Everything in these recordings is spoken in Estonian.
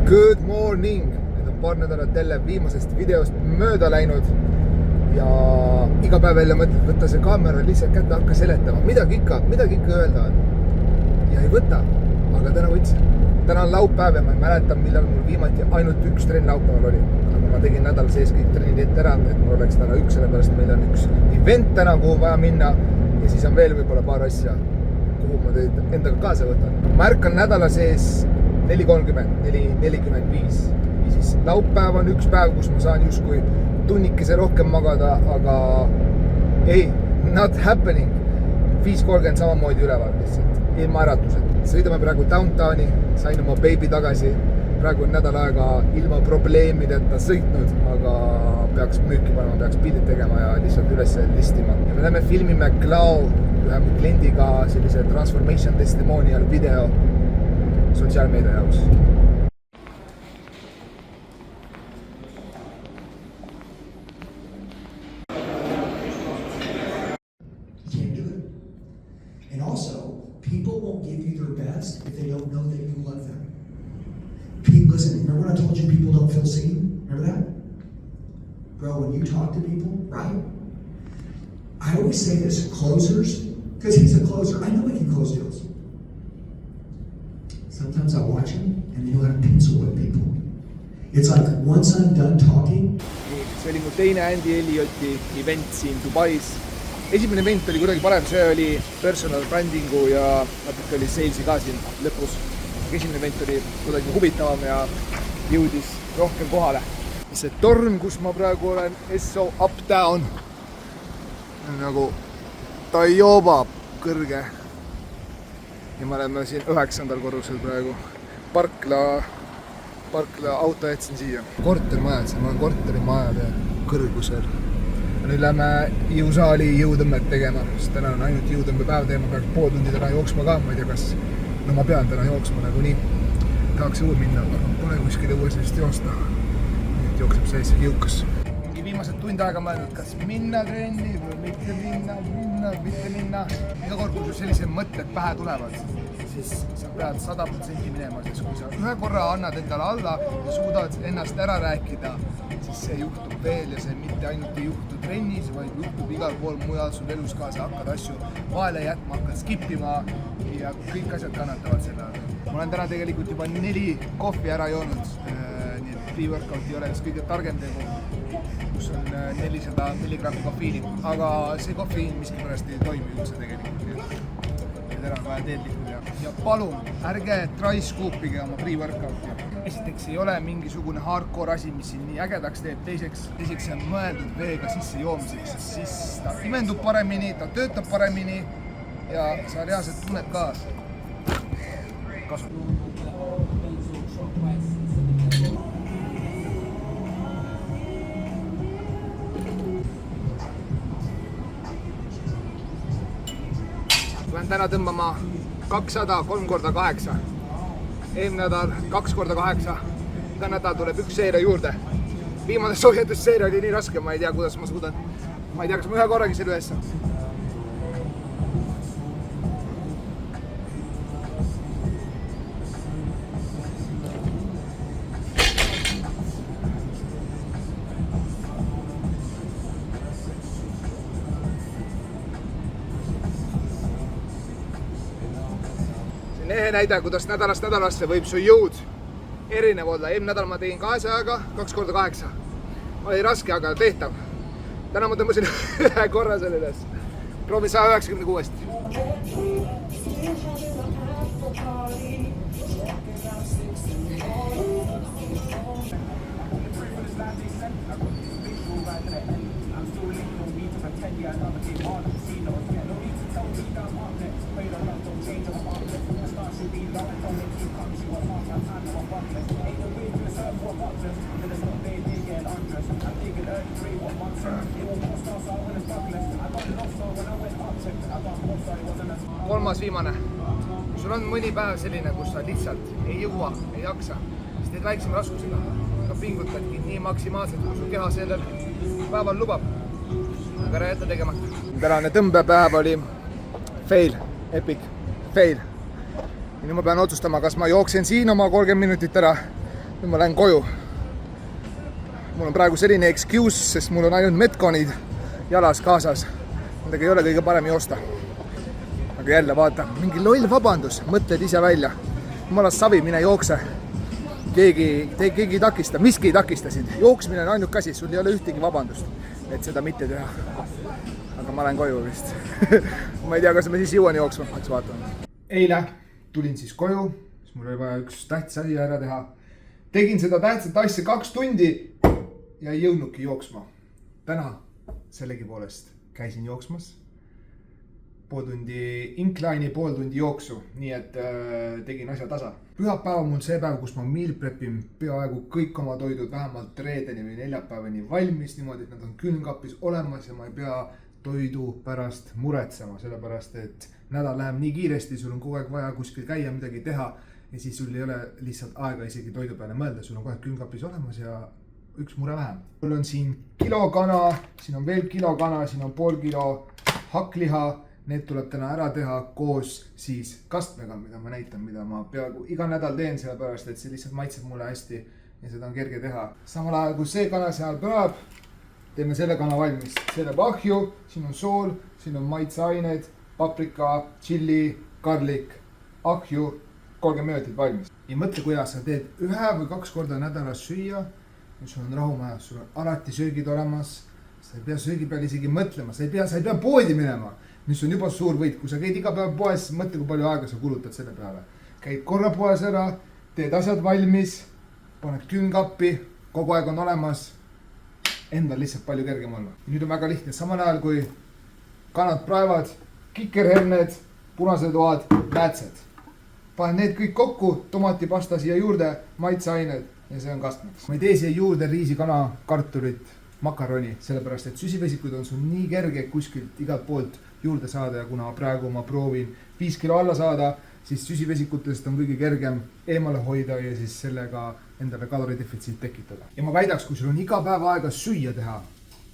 Good morning! Need on paar nädalat jälle viimasest videost mööda läinud ja iga päev jälle mõtled, võtta see kaamera lihtsalt kätte, hakka seletama. Midagi ikka öelda on. Ja ei võta, aga täna võtsin. Täna on laupäev ja ma ei mäleta, millal mul viimati ainult üks trenn laupäeval oli. Aga ma tegin nädal sees kõik trennid ette ära, et mul oleks täna üks, sellepärast meil on üks event täna, kuhu vaja minna ja siis on veel võib-olla paar asja, kuhu ma teid endaga kaasa võtan. Ma ärkan nädala sees 4.30, 4.45 ja siis laupäev on üks päev, kus ma saan justkui tunnikese rohkem magada, aga ei, not happening. 5.30 samamoodi üleval lihtsalt, ilma äratused. Sõidame praegu downtowni, sain oma baby tagasi. Praegu on nädal aega ilma probleemideta sõitnud, aga peaks müüki panema, peaks pildid tegema ja lihtsalt üles listima. Ja me lähme filmime Clow ühe mu kliendiga sellise transformation testimonial video sotsiaalmeedia jaoks. And also, people won't give you their best if they don't know that you love them. Listen, remember when I told you people don't feel seen? Remember that? Bro, when you talk to people, right? I always say this, closers, because he's a closer, I know he can close deals. Sometimes I watch him and he'll have pencil with people. It's like once I'm done talking. See oli mu teine Andy Elliotti event siin Dubais. Esimene event oli kuidagi parem, see oli personal brandingu ja natuke oli salesi ka siin lõpus. Esimene event oli kuidagi huvitavam ja jõudis rohkem kohale. See torn, kus ma praegu olen, SO Uptown, on nagu Taioba kõrge. Ja me oleme siin 9. korrusel praegu. Parkla auto jätsin siia. Kortermajad, see on korterimajade kõrgusel. Nüüd lähme jõusaali jõutõmmet tegema, sest täna on ainult jõutõmbepäev teema, peaks pool tundi täna jooksma ka, ma ei tea, kas no ma pean täna jooksma nagu nii. Tahaks õue minna, aga pole kuskil õues vist joosta. Nüüd jookseb see jõukas. Mingi viimased tund aega mõeldud, kas minna trenni või mitte minna. Iga kord, kui sellised mõtted pähe tulevad, siis sa pead 100% minema, sest kui sa ühe korra annad endale alla ja suudad ennast ära rääkida, siis see juhtub veel ja see mitte ainult ei juhtu trennis, vaid juhtub igal pool mujal sul elus ka, sa hakkad asju vahele jätma, hakkad skippima ja kõik asjad kannatavad selle all. Ma olen täna tegelikult juba 4 kohvi ära joonud, nii et pre-workout ei ole kõige targem tegu, kus on 400 milligrammi koffiini, aga see koffiin miskipärast ei toimi üldse tegelikult. Ja täna on vaja teed liikuda ja palun, ärge try scoopige oma pre-workouti. Esiteks ei ole mingisugune hardcore asi, mis siin nii ägedaks teeb, teiseks see on mõeldud veega sisse joomiseks, sest siis ta imendub paremini, ta töötab paremini ja sa reaalselt tunned ka kasu. Pean täna tõmbama 200 3x8. Eelmine nädal 2x8. Täna nädal tuleb üks seeria juurde. Viimane soojendusseeria oli nii raske, ma ei tea, kuidas ma suudan. Ma ei tea, kas ma ühe korragi selle üles saan. Ehe näide, kuidas nädalast nädalasse võib su jõud erinev olla. Eelmine nädal ma tegin 200-ga 2x8. Oli raske, aga tehtav. Täna ma tõmbasin ühe korra selle üles. Proovin 196. Kolmas viimane. Kui sul on mõni päev selline, kus sa lihtsalt ei jõua, ei jaksa, siis teed väiksema raskusega. Aga pingutadki nii maksimaalselt, kui su keha sellel päeval lubab. Aga ära jätta tegemata. Tänane tõmbepäev oli fail, epic, fail. Ja nüüd ma pean otsustama, kas ma jooksen siin oma 30 minutit ära nüüd ma lähen koju. Mul on praegu selline excuse, sest mul on ainult Metconid jalas kaasas. Nendega ei ole kõige parem joosta. Aga jälle vaata, mingi loll vabandus, mõtled ise välja. Jumala savi, mine jookse. Keegi ei takista, miski ei takista sind. Jooksmine on ainult asi, sul ei ole ühtegi vabandust, et seda mitte teha. Aga ma lähen koju vist. Ma ei tea, kas ma siis jõuan jooksma, eks vaatame. Eile tulin siis koju, siis mul oli vaja üks tähtis asi ära teha. Tegin seda tähtsat asja 2 tundi ja ei jõudnudki jooksma. Täna sellegipoolest käisin jooksmas. Pool tundi incline'i, pool tundi jooksu, nii et tegin asja tasa. Pühapäev on mul see päev, kus ma meal prepin peaaegu kõik oma toidud vähemalt reedeni või neljapäevani valmis, niimoodi, et nad on külmkapis olemas ja ma ei pea toidu pärast muretsema, sellepärast et nädal läheb nii kiiresti, sul on kogu aeg vaja kuskil käia, midagi teha ja siis sul ei ole lihtsalt aega isegi toidu peale mõelda, sul on kogu aeg külmkapis olemas ja üks mure vähem. Mul on siin kilo kana, siin on veel kilo kana, siin on pool kilo hakkliha. Need tuleb täna ära teha koos siis kastmega, mida ma näitan, mida ma peaaegu iga nädal teen, sellepärast et see lihtsalt maitseb mulle hästi ja seda on kerge teha. Samal ajal kui see kana seal praab, teeme selle kana valmis. See läheb ahju, siin on sool, siin on maitseained, paprika, chili, garlic, ahju, 30 minutit valmis. Ja mõtle, kuidas sa teed 1 või 2 korda nädalas süüa, sul on rahumajas, sul on alati söögid olemas, sa ei pea söögi peale isegi mõtlema, sa ei pea poodi minema. Mis on juba suur võit, kui sa käid iga päev poes, siis mõtle, kui palju aega sa kulutad selle peale. Käid korra poes ära, teed asjad valmis, paned külmkappi, kogu aeg on olemas, endal lihtsalt palju kergem olla. Ja nüüd on väga lihtne, samal ajal kui kanad praevad, kikerherned, punased oad, määtsed. Panen need kõik kokku, tomatipasta siia juurde, maitseained ja see on kastmeks. Ma ei tee siia juurde riisi, kana, kartulit, makaroni, sellepärast et süsivesikud on sul nii kerge kuskilt igalt poolt juurde saada ja kuna praegu ma proovin 5 kilo alla saada, siis süsivesikutest on kõige kergem eemale hoida ja siis sellega endale kaloridefitsiit tekitada. Ja ma väidaks, kui sul on iga päev aega süüa teha,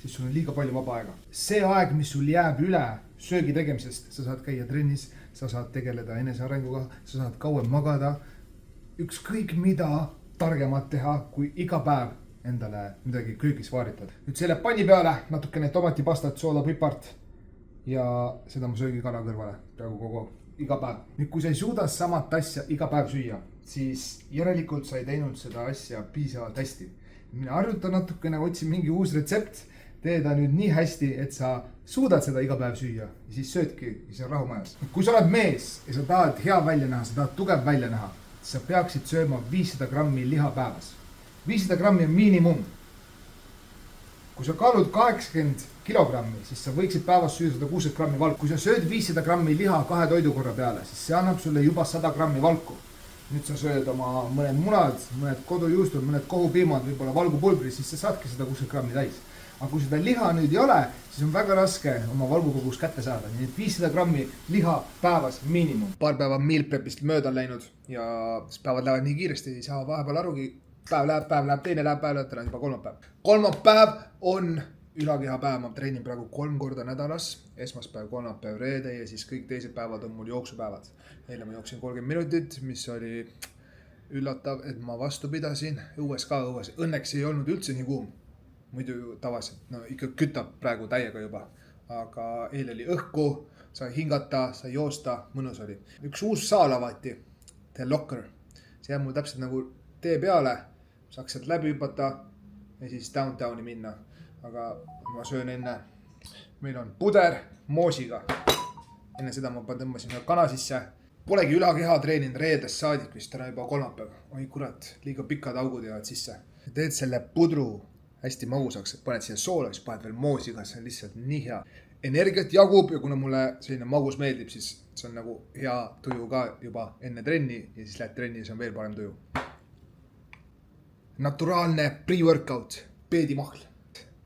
siis sul on liiga palju vaba aega. See aeg, mis sul jääb üle söögi tegemisest, sa saad käia trennis, sa saad tegeleda enesearenguga, sa saad kauem magada, ükskõik mida targemat teha, kui iga päev endale midagi köögis vaaritada. Nüüd selle panni peale natukene tomatipastat, soola, pipart ja seda ma söögi kana kõrvale praegu iga päev. Nüüd kui sa ei suuda samat asja iga päev süüa, siis järelikult sa ei teinud seda asja piisavalt hästi. Mine harjuta natukene, otsi mingi uus retsept, tee ta nüüd nii hästi, et sa suudad seda iga päev süüa ja siis söödki ja siis on rahumajas. Kui sa oled mees ja sa tahad hea välja näha, sa tahad tugev välja näha, siis sa peaksid sööma 500 grammi liha päevas. 500 grammi on miinimum. Kui sa kaalud 80 kilogrammi, siis sa võiksid päevas süüa 160 grammi valku. Kui sa sööd 500 grammi liha 2 toidukorra peale, siis see annab sulle juba 100 grammi valku. Nüüd sa sööd oma mõned munad, mõned kodujuustud, mõned kohupiimad, võib-olla valgupulbri, siis sa saadki 160 grammi täis. Aga kui seda liha nüüd ei ole, siis on väga raske oma valgukogus kätte saada. Nii et 500 grammi liha päevas miinimum. Paar päeva meal prepist mööda läinud ja päevad lähevad nii kiiresti, ei saa vahepeal arugi. Päev läheb, teine läheb, päev läheb, täna juba kolmapäev. Kolmapäev on ülakehapäev, ma treenin praegu 3 korda nädalas, esmaspäev, kolmapäev, reede ja siis kõik teised päevad on mul jooksupäevad. Eile ma jooksin 30 minutit, mis oli üllatav, et ma vastu pidasin, õues. Õnneks ei olnud üldse nii kuum. Muidu tavaliselt, ikka kütab praegu täiega juba, aga eile oli õhku, sai hingata, sai joosta, mõnus oli. Üks uus saal avati, The Locker, see jääb mul täpselt nagu tee peale, saaks sealt läbi hüpata ja siis downtowni minna. Aga ma söön enne, meil on puder moosiga. Enne seda ma tõmbasin kana sisse. Polegi ülakeha treeninud reedest saadik, vist täna juba kolmapäev. Oi kurat, liiga pikad augud jäävad sisse. Teed selle pudru hästi magusaks, paned siia soola, siis paned veel moosiga, see on lihtsalt nii hea. Energiat jagub ja kuna mulle selline magus meeldib, siis see on nagu hea tuju ka juba enne trenni ja siis lähed trenni ja see on veel parem tuju. Naturaalne pre-workout, peedimahl.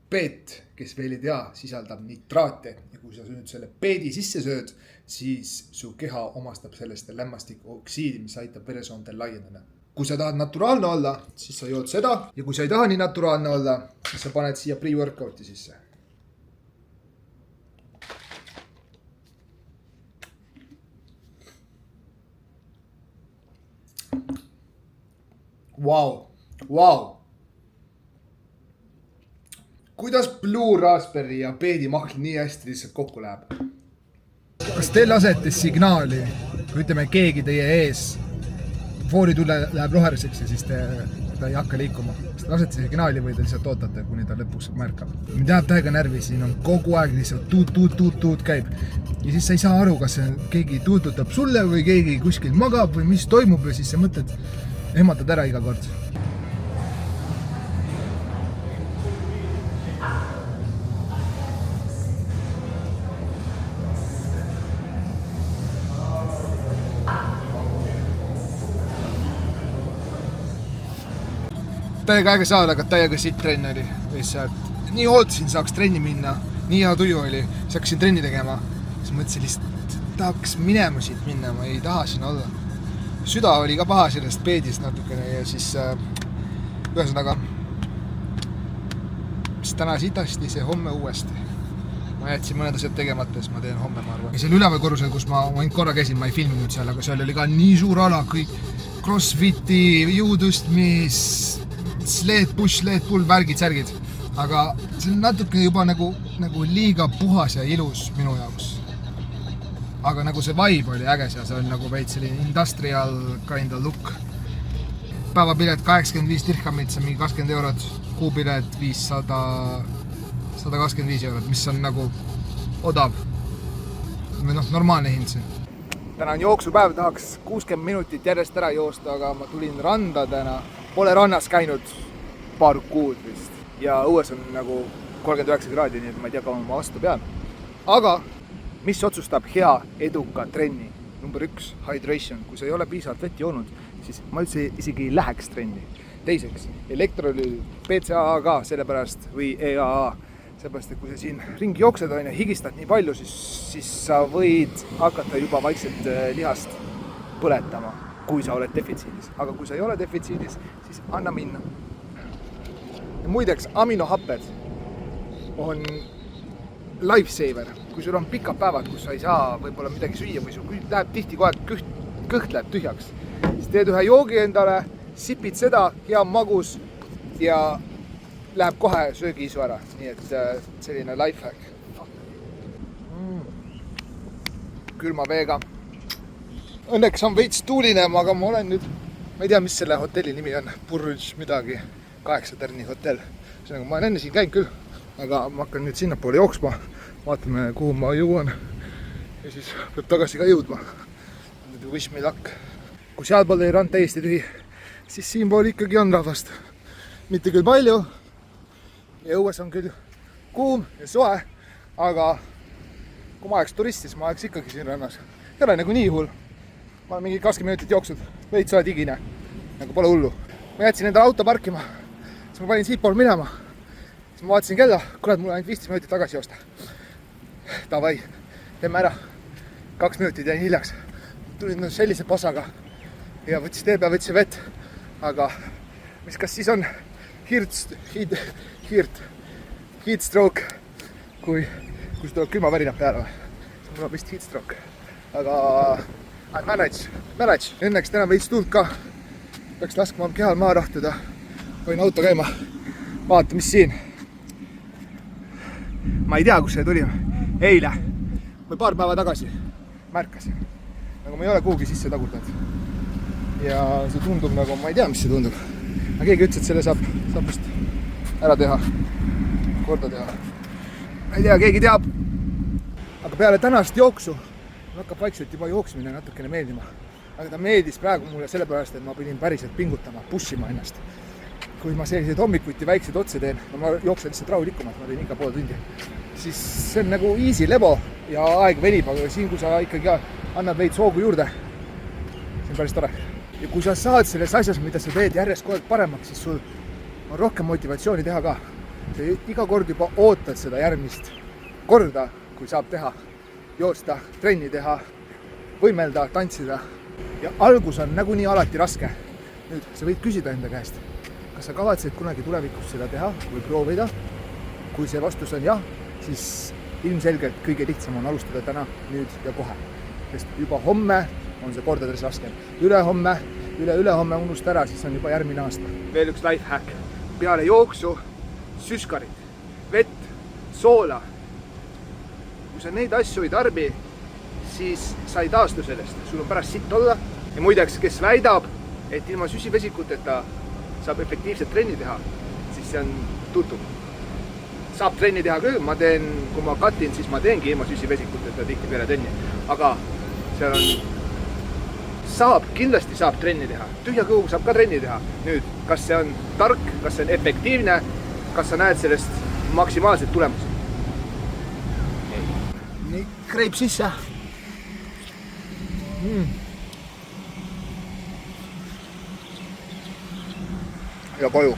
Peet, kes veel ei tea, sisaldab nitraate ja kui sa nüüd selle peedi sisse sööd, siis su keha omastab sellest lämmastikoksiidi, mis aitab veresoontel laiendada. Kui sa tahad naturaalne olla, siis sa jood seda ja kui sa ei taha nii naturaalne olla, siis sa paned siia pre-workouti sisse. Vau! Vau! Kuidas Blue Raspberry ja peedimahl nii hästi lihtsalt kokku läheb? Kas te lasete signaali, kui ütleme keegi teie ees foonitule läheb roheliseks ja siis ta ei hakka liikuma? Kas te lasete signaali või te lihtsalt ootate, kuni ta lõpuks märkab? Mind jääb täiega närvi, siin on kogu aeg lihtsalt tuut käib. Ja siis sa ei saa aru, kas keegi tuututab sulle või keegi kuskil magab või mis toimub ja siis sa mõtled, ehmatad ära iga kord. Täiega äge saada, aga täiega sitt trenn oli. Nii ootasin, saaks trenni minna, nii hea tuju oli, saaksin trenni tegema. Siis mõtlesin lihtsalt, tahaks minema siit minna, ma ei taha siin olla. Süda oli ka paha sellest peedist natukene ja siis ühesõnaga mis täna sitasti, see homme uuesti. Ma jätsin mõned asjad tegemata, siis ma teen homme, ma arvan. Ja seal ülevalkorrusel, kus ma ainult korra käisin, ma ei filminud seal, aga seal oli ka nii suur ala, kõik crossfiti, jõutustmis, sled push, sled pull, värgid, särgid. Aga see on natuke juba nagu liiga puhas ja ilus minu jaoks. Aga nagu see vibe oli äge seal, see on nagu veits selline industrial kind of look. Päevapilet 85 dirhamit, see on mingi 20 eurot, kuupilet 125 eurot, mis on nagu odav. Või normaalne hind see. Täna on jooksupäev, tahaks 60 minutit järjest ära joosta, aga ma tulin randa täna. Pole rannas käinud paar kuud vist. Ja õues on nagu 39 kraadi, nii et ma ei tea, kaua ma vastu pean. Aga mis otsustab hea eduka trenni? Number 1, hydration. Kui sa ei ole piisavalt vett joonud, siis ma üldse isegi ei läheks trenni. Teiseks, elektrolüül, PCAA ka sellepärast või EAA. Seepärast, et kui sa siin ringi jooksed ja higistad nii palju, siis sa võid hakata juba vaikselt lihast põletama, kui sa oled defitsiidis. Aga kui sa ei ole defitsiidis, siis anna minna. Ja muideks, aminohapped on lifesaver. Kui sul on pikad päevad, kus sa ei saa võib-olla midagi süüa või sul läheb tihti kogu aeg kõht läheb tühjaks, siis teed ühe joogi endale, sipid seda, hea magus ja läheb kohe söögiisu ära. Nii et selline lifehack. Külma veega. Õnneks on veits tuuline, aga ma olen nüüd, ma ei tea, mis selle hotelli nimi on, Burj midagi, 8 tärni hotell. Ma olen enne siin käinud küll, aga ma hakkan nüüd sinnapoole jooksma, vaatame, kuhu ma jõuan ja siis peab tagasi ka jõudma. Wish me luck. Kui sealpool ei rand täiesti tühi, siis siinpool ikkagi on rahvast. Mitte küll palju ja õues on küll kuum ja soe, aga kui ma oleks turist, siis ma oleks ikkagi siin rannas. Ei ole nagu nii hull. Ma olen mingi 20 minutit jooksnud, veits oled higine, nagu pole hullu. Ma jätsin endale auto parkima, siis ma panin siitpool minema. Siis ma vaatasin kella, kuule, mul ainult 15 minutit tagasi joosta. Davai, teeme ära. 2 minutit jäin hiljaks. Tulin sellise pasaga ja võttis tee peal, võtsin vett. Aga kas siis on heat stroke, kui tuleb külmavärinad peale või? Mul on vist heat stroke. Aga manage. Õnneks täna veits tuult ka. Peaks laskma kehal maa rahtuda. Võin auto käima. Vaata, mis siin. Ma ei tea, kus see tuli. Eile või paar päeva tagasi märkasin. Nagu ma ei ole kuhugi sisse tagurdanud. Ja see tundub nagu, ma ei tea, mis see tundub. Aga keegi ütles, et selle saab vist ära teha. Korda teha. Ma ei tea, keegi teab. Aga peale tänast jooksu hakkab vaikselt juba jooksmine natukene meeldima. Aga ta meeldis praegu mulle sellepärast, et ma pidin päriselt pingutama, pushima ennast. Kui ma selliseid hommikuti väikseid otse teen, ma jooksen lihtsalt rahulikumat, ma teen iga pool tundi, siis see on nagu easy lebo ja aeg venib, aga siin, kui sa ikkagi annad veits hoogu juurde, see on päris tore. Ja kui sa saad selles asjas, mida sa teed järjest kogu aeg paremaks, siis sul on rohkem motivatsiooni teha ka. Sa iga kord juba ootad seda järgmist korda, kui saab teha, joosta, trenni teha, võimelda, tantsida. Ja algus on nagunii alati raske. Nüüd, sa võid küsida enda käest, kas sa kavatsed kunagi tulevikus seda teha või proovida? Kui see vastus on jah, siis ilmselgelt kõige lihtsam on alustada täna, nüüd ja kohe. Sest juba homme on see kordades raskem. Ülehomme üle-ülehomme unusta ära, siis on juba järgmine aasta. Veel üks life hack. Peale jooksu süskarid, vett, soola. Kui sa neid asju ei tarbi, siis sa ei taastu sellest. Sul on pärast sitt olla. Ja muideks, kes väidab, et ilma süsivesikuteta saab efektiivselt trenni teha, siis see on tutu. Saab trenni teha küll, kui ma katin, siis ma teengi ilma süsivesikuteta tihti peale trenni. Aga seal on kindlasti saab trenni teha. Tühja kõhuga saab ka trenni teha. Nüüd, kas see on tark, kas see on efektiivne, kas sa näed sellest maksimaalselt tulemusi? Nii, kreip sisse. Ja koju.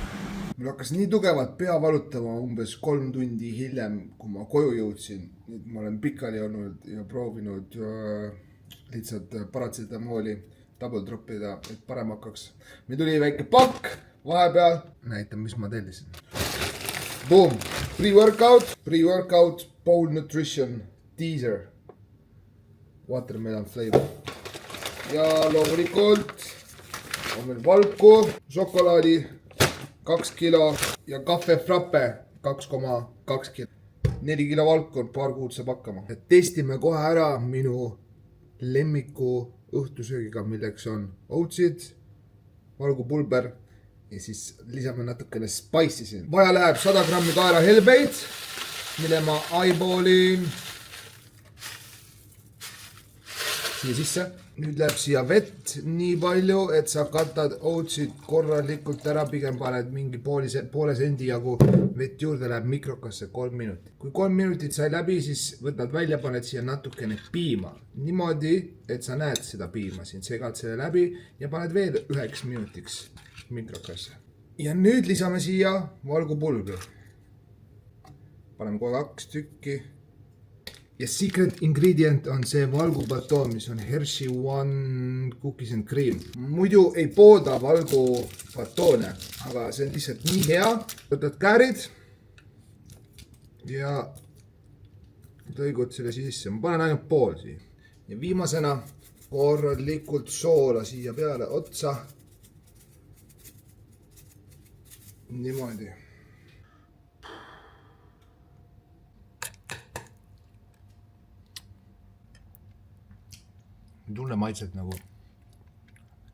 Mul hakkas nii tugevalt pea valutama umbes 3 tundi hiljem, kui ma koju jõudsin. Nüüd ma olen pikali olnud ja proovinud lihtsalt paratsetamooli double droppida, et parem hakkaks. Meil tuli väike pakk vahepeal. Näitan, mis ma tellisin. Boom! Pre-workout, Bowl Nutrition, teaser. Watermelon flavor. Ja loomulikult on meil valku, šokolaadi 2 kilo ja kahve frappe 2,2 kilo. 4 kilo valku on paar kuud saab hakkama. Testime kohe ära minu lemmiku õhtusöögiga, milleks on oatsid, valgupulber ja siis lisame natukene spice'i siin. Vaja läheb 100 grammi kaera helbeid, mille ma eyebalin siia sisse. Nüüd läheb siia vett nii palju, et sa katad oatsid korralikult ära, pigem paned mingi poole sendi jagu vett juurde, läheb mikrokasse 3 minutit. Kui 3 minutit sai läbi, siis võtad välja, paned siia natukene piima. Niimoodi, et sa näed seda piima siin, segad selle läbi ja paned veel 9 minutiks mikrokasse. Ja nüüd lisame siia valgupulbri. Paneme kohe 2 tükki. Ja secret ingredient on see valgubatoon, mis on Hershey One Cookies and Cream. Muidu ei poolda valgubatoone, aga see on lihtsalt nii hea. Võtad käärid ja lõigud selle sisse. Ma panen ainult pool siia. Ja viimasena korralikult soola siia peale otsa. Niimoodi. Tunne maitset nagu,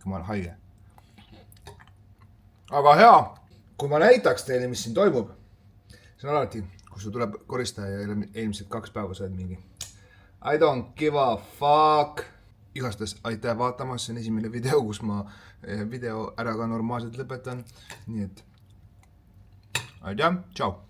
kui ma olen haige. Aga hea, kui ma näitaks teile, mis siin toimub, see on alati, kui sul tuleb koristaja ja eelmised 2 päeva saad mingi I don't give a fuck. Igastahes aitäh vaatamas, see on esimene video, kus ma video ära ka normaalselt lõpetan. Nii et aitäh, tšau!